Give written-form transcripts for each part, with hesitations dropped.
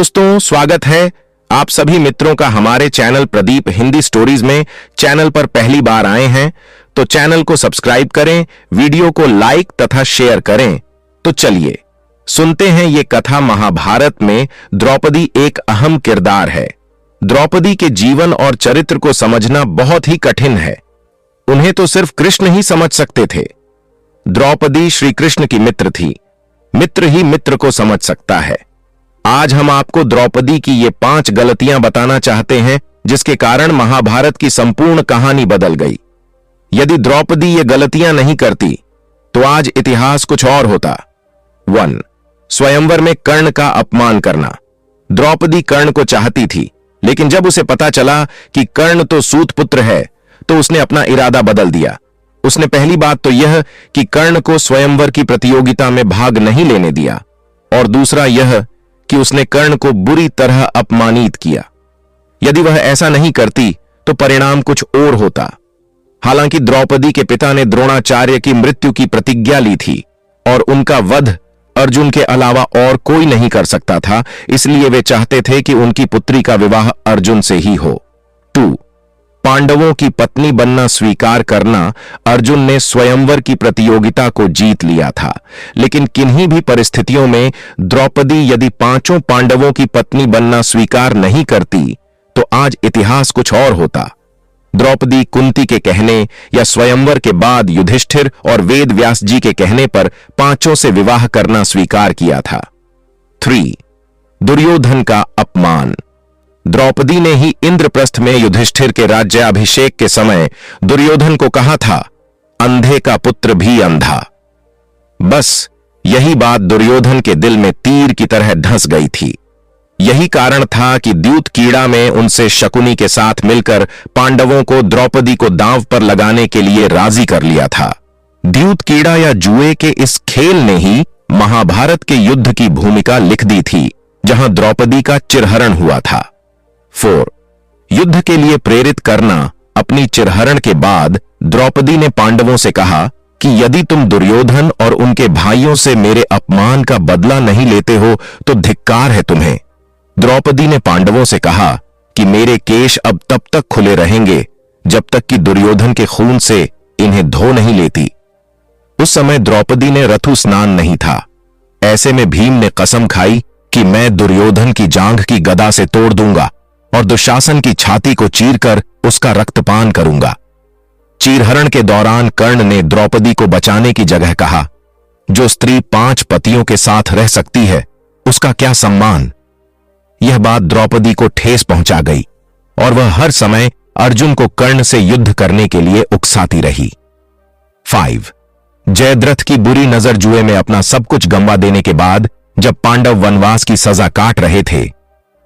दोस्तों, स्वागत है आप सभी मित्रों का हमारे चैनल प्रदीप हिंदी स्टोरीज में। चैनल पर पहली बार आए हैं तो चैनल को सब्सक्राइब करें, वीडियो को लाइक तथा शेयर करें। तो चलिए सुनते हैं ये कथा। महाभारत में द्रौपदी एक अहम किरदार है। द्रौपदी के जीवन और चरित्र को समझना बहुत ही कठिन है। उन्हें तो सिर्फ कृष्ण ही समझ सकते थे। द्रौपदी श्री कृष्ण की मित्र थी। मित्र ही मित्र को समझ सकता है। आज हम आपको द्रौपदी की ये 5 गलतियां बताना चाहते हैं जिसके कारण महाभारत की संपूर्ण कहानी बदल गई। यदि द्रौपदी ये गलतियां नहीं करती तो आज इतिहास कुछ और होता। 1. स्वयंवर में कर्ण का अपमान करना। द्रौपदी कर्ण को चाहती थी, लेकिन जब उसे पता चला कि कर्ण तो सूत पुत्र है तो उसने अपना इरादा बदल दिया। उसने पहली बात तो यह कि कर्ण को स्वयंवर की प्रतियोगिता में भाग नहीं लेने दिया, और दूसरा यह कि उसने कर्ण को बुरी तरह अपमानित किया। यदि वह ऐसा नहीं करती तो परिणाम कुछ और होता। हालांकि द्रौपदी के पिता ने द्रोणाचार्य की मृत्यु की प्रतिज्ञा ली थी और उनका वध अर्जुन के अलावा और कोई नहीं कर सकता था, इसलिए वे चाहते थे कि उनकी पुत्री का विवाह अर्जुन से ही हो। 2. पांडवों की पत्नी बनना स्वीकार करना। अर्जुन ने स्वयंवर की प्रतियोगिता को जीत लिया था, लेकिन किन्हीं भी परिस्थितियों में द्रौपदी यदि 5 पांडवों की पत्नी बनना स्वीकार नहीं करती तो आज इतिहास कुछ और होता। द्रौपदी कुंती के कहने या स्वयंवर के बाद युधिष्ठिर और वेद व्यास जी के कहने पर 5 से विवाह करना स्वीकार किया था। 3. दुर्योधन का अपमान। द्रौपदी ने ही इंद्रप्रस्थ में युधिष्ठिर के राज्याभिषेक के समय दुर्योधन को कहा था, अंधे का पुत्र भी अंधा। बस यही बात दुर्योधन के दिल में तीर की तरह धंस गई थी। यही कारण था कि द्यूत कीड़ा में उनसे शकुनी के साथ मिलकर पांडवों को द्रौपदी को दांव पर लगाने के लिए राजी कर लिया था। द्यूत कीड़ा या जुए के इस खेल ने ही महाभारत के युद्ध की भूमिका लिख दी थी, जहां द्रौपदी का चिरहरण हुआ था। 4. युद्ध के लिए प्रेरित करना। अपनी चिरहरण के बाद द्रौपदी ने पांडवों से कहा कि यदि तुम दुर्योधन और उनके भाइयों से मेरे अपमान का बदला नहीं लेते हो तो धिक्कार है तुम्हें। द्रौपदी ने पांडवों से कहा कि मेरे केश अब तब तक खुले रहेंगे जब तक कि दुर्योधन के खून से इन्हें धो नहीं लेती। उस समय द्रौपदी ने रथु स्नान नहीं था। ऐसे में भीम ने कसम खाई कि मैं दुर्योधन की जांघ की गदा से तोड़ दूंगा और दुशासन की छाती को चीरकर उसका रक्तपान करूंगा। चीरहरण के दौरान कर्ण ने द्रौपदी को बचाने की जगह कहा, जो स्त्री 5 पतियों के साथ रह सकती है उसका क्या सम्मान। यह बात द्रौपदी को ठेस पहुंचा गई और वह हर समय अर्जुन को कर्ण से युद्ध करने के लिए उकसाती रही। 5. जयद्रथ की बुरी नजर। जुए में अपना सब कुछ गंवा देने के बाद जब पांडव वनवास की सजा काट रहे थे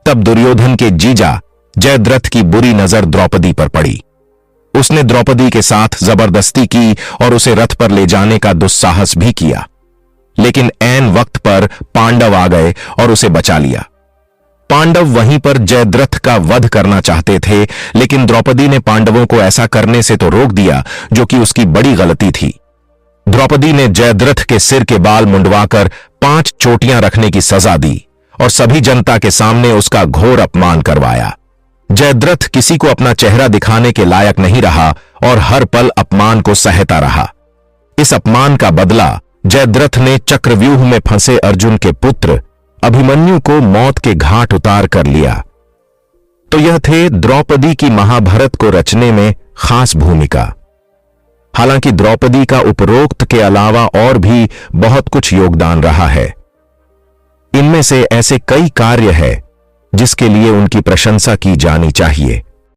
तब दुर्योधन के जीजा जयद्रथ की बुरी नजर द्रौपदी पर पड़ी। उसने द्रौपदी के साथ जबरदस्ती की और उसे रथ पर ले जाने का दुस्साहस भी किया, लेकिन ऐन वक्त पर पांडव आ गए और उसे बचा लिया। पांडव वहीं पर जयद्रथ का वध करना चाहते थे, लेकिन द्रौपदी ने पांडवों को ऐसा करने से तो रोक दिया, जो कि उसकी बड़ी गलती थी। द्रौपदी ने जयद्रथ के सिर के बाल मुंडवाकर 5 चोटियां रखने की सजा दी और सभी जनता के सामने उसका घोर अपमान करवाया। जयद्रथ किसी को अपना चेहरा दिखाने के लायक नहीं रहा और हर पल अपमान को सहता रहा। इस अपमान का बदला जयद्रथ ने चक्रव्यूह में फंसे अर्जुन के पुत्र अभिमन्यु को मौत के घाट उतार कर लिया। तो यह थे द्रौपदी की महाभारत को रचने में खास भूमिका। हालांकि द्रौपदी का उपरोक्त के अलावा और भी बहुत कुछ योगदान रहा है। इनमें से ऐसे कई कार्य हैं जिसके लिए उनकी प्रशंसा की जानी चाहिए।